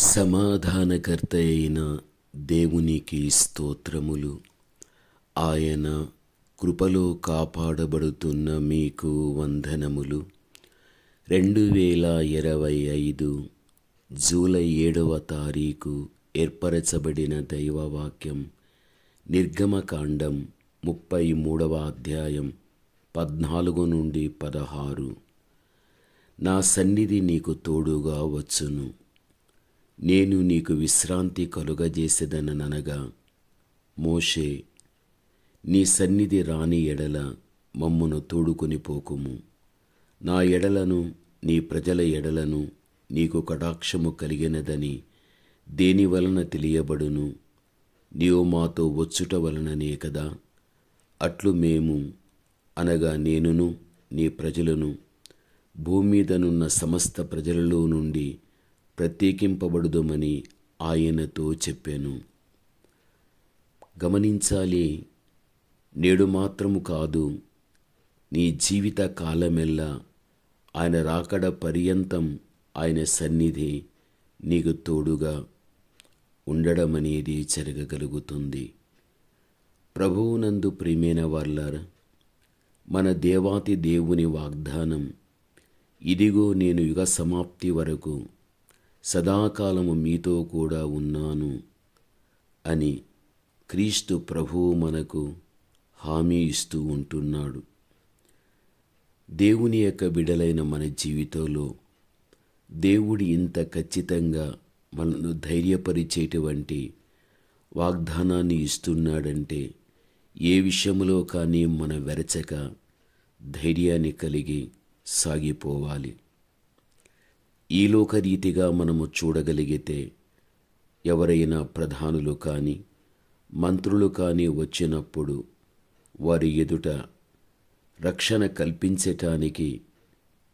సమాధానకర్త అయిన దేవునికి స్తోత్రములు. ఆయన కృపలో కాపాడబడుతున్న మీకు వందనములు. 2025 జూలై 7వ తారీఖు ఏర్పరచబడిన దైవవాక్యం నిర్గమకాండం 33వ అధ్యాయం 14 నుండి 16. నా సన్నిధి నీకు తోడుగా వచ్చును, నేను నీకు విశ్రాంతి కలుగజేసేదనగా, మోషే, నీ సన్నిధి రాని ఎడల మమ్మును తోడుకొని పోకుము. నా ఎడలను నీ ప్రజల ఎడలను నీకు కటాక్షము కలిగినదని దేని వలన తెలియబడును? నీవు మాతో వచ్చుట వలననే కదా. అట్లు మేము అనగా నేనును నీ ప్రజలను భూమి మీదనున్న సమస్త ప్రజలలో నుండి ప్రత్యేకింపబడుదుమని ఆయనతో చెప్పాను. గమనించాలి, నేడు మాత్రము కాదు, నీ జీవిత కాలమెల్లా ఆయన రాకడ పర్యంతం ఆయన సన్నిధి నీకు తోడుగా ఉండడం అనేది జరగగలుగుతుంది. ప్రభువునందు ప్రియమైన వారలారా, మన దేవాతి దేవుని వాగ్దానం, ఇదిగో నేను యుగ సమాప్తి వరకు సదాకాలము మీతో కూడా ఉన్నాను అని క్రీస్తు ప్రభువు మనకు హామీ ఇస్తూ ఉంటున్నాడు. దేవుని యొక్క బిడలైన మన జీవితంలో దేవుడు ఇంత ఖచ్చితంగా మనను ధైర్యపరిచేటువంటి వాగ్దానాన్ని ఇస్తున్నాడంటే, ఏ విషయంలో కానీ మన వెరచక ధైర్యాన్ని కలిగి సాగిపోవాలి. ఈ లోకరీతిగా మనము చూడగలిగితే, ఎవరైనా ప్రధానులు కానీ మంత్రులు కానీ వచ్చినప్పుడు వారి ఎదుట రక్షణ కల్పించటానికి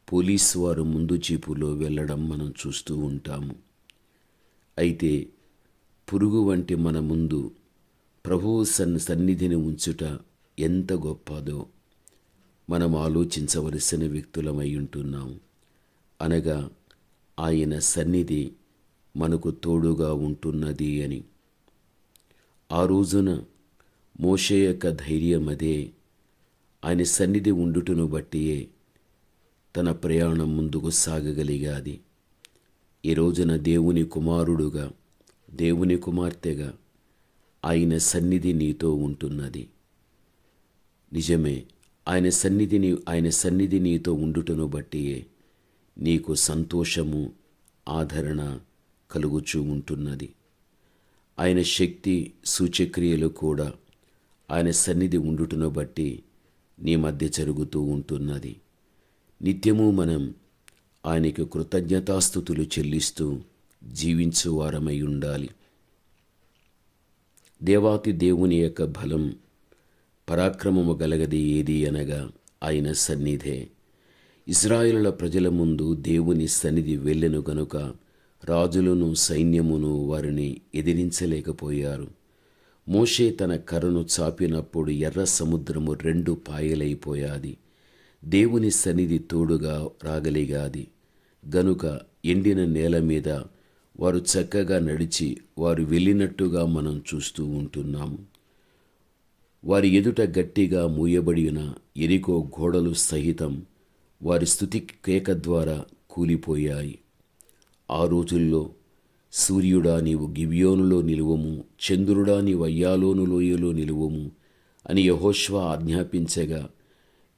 పోలీసు వారు ముందు జీపులో వెళ్ళడం మనం చూస్తూ ఉంటాము. అయితే పురుగు వంటి మన ముందు ప్రభువు సన్నిధిని ఉంచుట ఎంత గొప్పదో మనం ఆలోచించవలసిన వ్యక్తులమై ఉంటున్నాము. అనగా ఆయన సన్నిధి మనకు తోడుగా ఉంటున్నది అని. ఆ రోజున మోషే యొక్క ధైర్యం అదే. ఆయన సన్నిధి ఉండుటను బట్టియే తన ప్రయాణం ముందుకు సాగగలిగాది. ఈ రోజున దేవుని కుమారుడుగా, దేవుని కుమార్తెగా ఆయన సన్నిధి నీతో ఉంటున్నది. నిజమే, ఆయన సన్నిధి నీతో ఉండుటను బట్టియే నీకు సంతోషము, ఆదరణ కలుగుచూ ఉంటున్నది. ఆయన శక్తి సూచక్రియలు కూడా ఆయన సన్నిధి ఉండుటను బట్టి నీ మధ్య జరుగుతూ ఉంటున్నది. నిత్యము మనం ఆయనకు కృతజ్ఞతాస్తుతులు చెల్లిస్తూ జీవించు వారమై ఉండాలి. దేవాతి దేవుని యొక్క బలం, పరాక్రమము గలగది ఏది అనగా ఆయన సన్నిధే. ఇశ్రాయేలుల ప్రజల ముందు దేవుని సన్నిధి వెళ్ళెను గనుక రాజులను సైన్యమును వారిని ఎదిరించలేకపోయారు. మోషే తన కర్రను చాపినప్పుడు ఎర్ర సముద్రము 2 పాయలైపోయాది. దేవుని సన్నిధి తోడుగా రాగలిగాది గనుక ఎండిన నేల మీద వారు చక్కగా నడిచి వారు వెళ్ళినట్టుగా మనం చూస్తూ ఉంటున్నాము. వారి ఎదుట గట్టిగా మూయబడిన ఎరికో గోడలు సహితం వారి స్తుతి కేక ద్వారా కూలిపోయాయి. ఆ రోజుల్లో, సూర్యుడా నీవు గిబియోనులో నిలువము, చంద్రుడా నీవు అయ్యాలోను లోయలో నిలువము అని యెహోషువ ఆజ్ఞాపించగా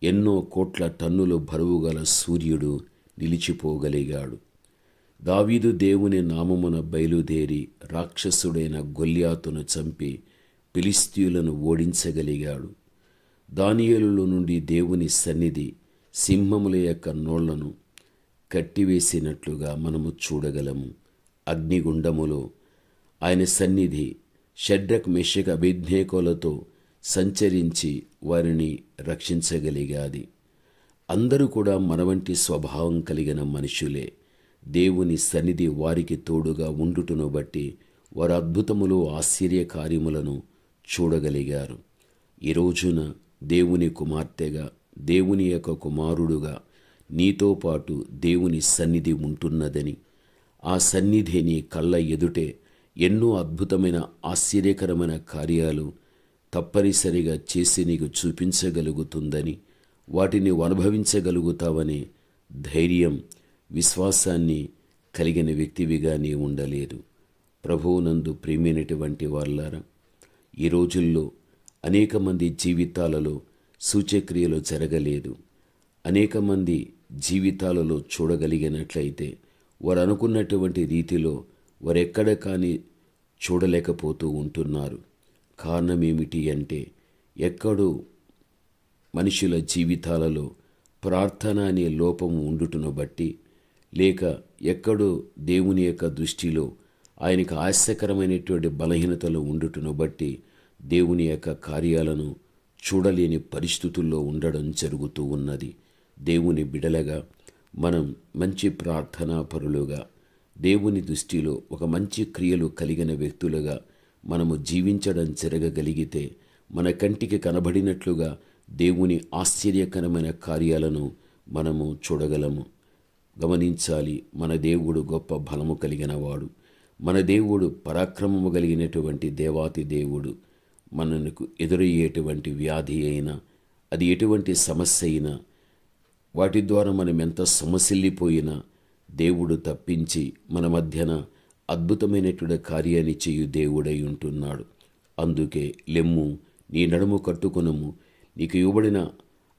ఎన్నో కోట్ల టన్నుల బరువుగల సూర్యుడు నిలిచిపోగలిగాడు. దావీదు దేవుని నామమున బయలుదేరి రాక్షసుడైన గొల్యాతును చంపి ఫిలిష్తీయులను ఓడించగలిగాడు. దానియేలులో నుండి దేవుని సన్నిధి సింహముల యొక్క నోళ్లను కట్టివేసినట్లుగా మనము చూడగలము. అగ్నిగుండములో ఆయన సన్నిధి షడ్రక్, మెషక్, అబేద్నెగోలతో సంచరించి వారిని రక్షించగలిగాది. అందరూ కూడా మన వంటి స్వభావం కలిగిన మనుషులే. దేవుని సన్నిధి వారికి తోడుగా ఉండుటను బట్టి వారు అద్భుతములు, ఆశ్చర్య కార్యములను చూడగలిగారు. ఈ రోజున దేవుని కుమార్తెగా, దేవుని యొక్క కుమారుడుగా నీతో పాటు దేవుని సన్నిధి ఉంటున్నదని, ఆ సన్నిధి నీ కళ్ళ ఎదుటే ఎన్నో అద్భుతమైన ఆశ్చర్యకరమైన కార్యాలు తప్పనిసరిగా చేసి నీకు చూపించగలుగుతుందని, వాటిని అనుభవించగలుగుతావని ధైర్యం, విశ్వాసాన్ని కలిగిన వ్యక్తివిగా నీ ఉండలేదు. ప్రభువునందు ప్రియమైనటువంటి వారలారా, ఈ రోజుల్లో అనేక మంది జీవితాలలో సూచక్రియలు జరగలేదు. అనేక మంది జీవితాలలో చూడగలిగినట్లయితే వారు అనుకున్నటువంటి రీతిలో వారెక్కడ కానీ చూడలేకపోతూ ఉంటున్నారు. కారణం ఏమిటి అంటే, ఎక్కడో మనుషుల జీవితాలలో ప్రార్థన అనే లోపము ఉండుటను బట్టి, లేక ఎక్కడో దేవుని యొక్క దృష్టిలో ఆయనకు ఆశ్చర్యకరమైనటువంటి బలహీనతలు ఉండుటను బట్టి దేవుని యొక్క కార్యాలను చూడలేని పరిస్థితుల్లో ఉండడం జరుగుతూ ఉన్నది. దేవుని బిడలగా మనం మంచి ప్రార్థనా పరులుగా, దేవుని దృష్టిలో ఒక మంచి క్రియలు కలిగిన వ్యక్తులుగా మనము జీవించడం జరగగలిగితే మన కంటికి కనబడినట్లుగా దేవుని ఆశ్చర్యకరమైన కార్యాలను మనము చూడగలము. గమనించాలి, మన దేవుడు గొప్ప బలము కలిగిన వాడు. మన దేవుడు పరాక్రమము కలిగినటువంటి దేవాతి దేవుడు. మనకు ఎదురయ్యేటువంటి వ్యాధి అయినా, అది ఎటువంటి సమస్య అయినా, వాటి ద్వారా మనం ఎంత సమసిల్లిపోయినా దేవుడు తప్పించి మన మధ్యన అద్భుతమైనటువంటి కార్యాన్ని చేయు దేవుడై ఉంటున్నాడు. అందుకే లెమ్ము, నీ నడుము కట్టుకొనుము, నీకు ఇవ్వబడిన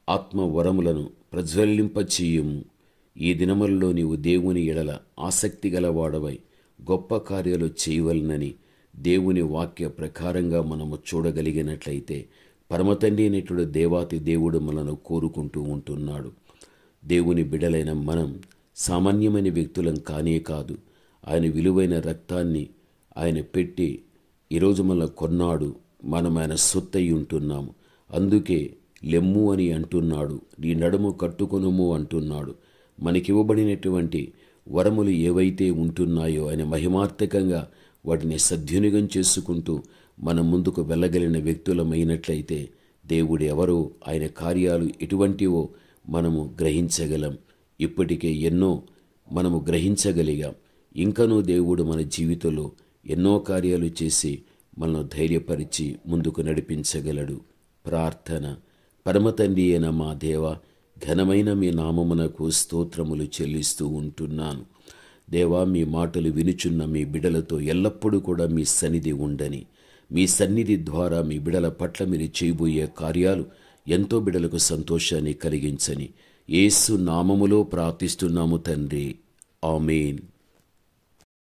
ఆత్మ వరములను ప్రజ్వలింపచేయుము. ఈ దినములలో నీవు దేవుని ఎడల ఆసక్తి గలవాడవై గొప్ప కార్యాలు చేయవలనని దేవుని వాక్య ప్రకారంగా మనము చూడగలిగినట్లయితే పరమతండ్రి అయినటువంటి దేవాతి దేవుడు మనను కోరుకుంటూ ఉంటున్నాడు. దేవుని బిడలైన మనం సామాన్యమైన వ్యక్తులం కానే కాదు. ఆయన విలువైన రక్తాన్ని ఆయన పెట్టి ఈరోజు మనల్ని కొన్నాడు. మనం ఆయన సొత్తై ఉంటున్నాము. అందుకే లెమ్ము అని అంటున్నాడు, నీ నడుము కట్టుకొనుము అంటున్నాడు. మనకివ్వబడినటువంటి వరములు ఏవైతే ఉంటున్నాయో ఆయన మహిమార్థకంగా వాటిని సద్వినియోగం చేసుకుంటూ మనం ముందుకు వెళ్ళగలిగిన వ్యక్తులమైనట్లయితే దేవుడు ఎవరో, ఆయన కార్యాలు ఎటువంటివో మనము గ్రహించగలం. ఇప్పటికే ఎన్నో మనము గ్రహించగలిగాం. ఇంకనూ దేవుడు మన జీవితంలో ఎన్నో కార్యాలు చేసి మనను ధైర్యపరిచి ముందుకు నడిపించగలడు. ప్రార్థన. పరమతండ్రి అయిన మా దేవ, ఘనమైన మీ నామమునకు స్తోత్రములు చెల్లిస్తూ ఉంటున్నాను. దేవా, మీ మాటలు వినుచున్న మీ బిడలతో ఎల్లప్పుడూ కూడా మీ సన్నిధి ఉండని, మీ సన్నిధి ద్వారా మీ బిడల పట్ల మీరు చేయబోయే కార్యాలు ఎంతో బిడలకు సంతోషాన్ని కలిగించని యేసు నామములో ప్రార్థిస్తున్నాము తండ్రి. ఆమేన్.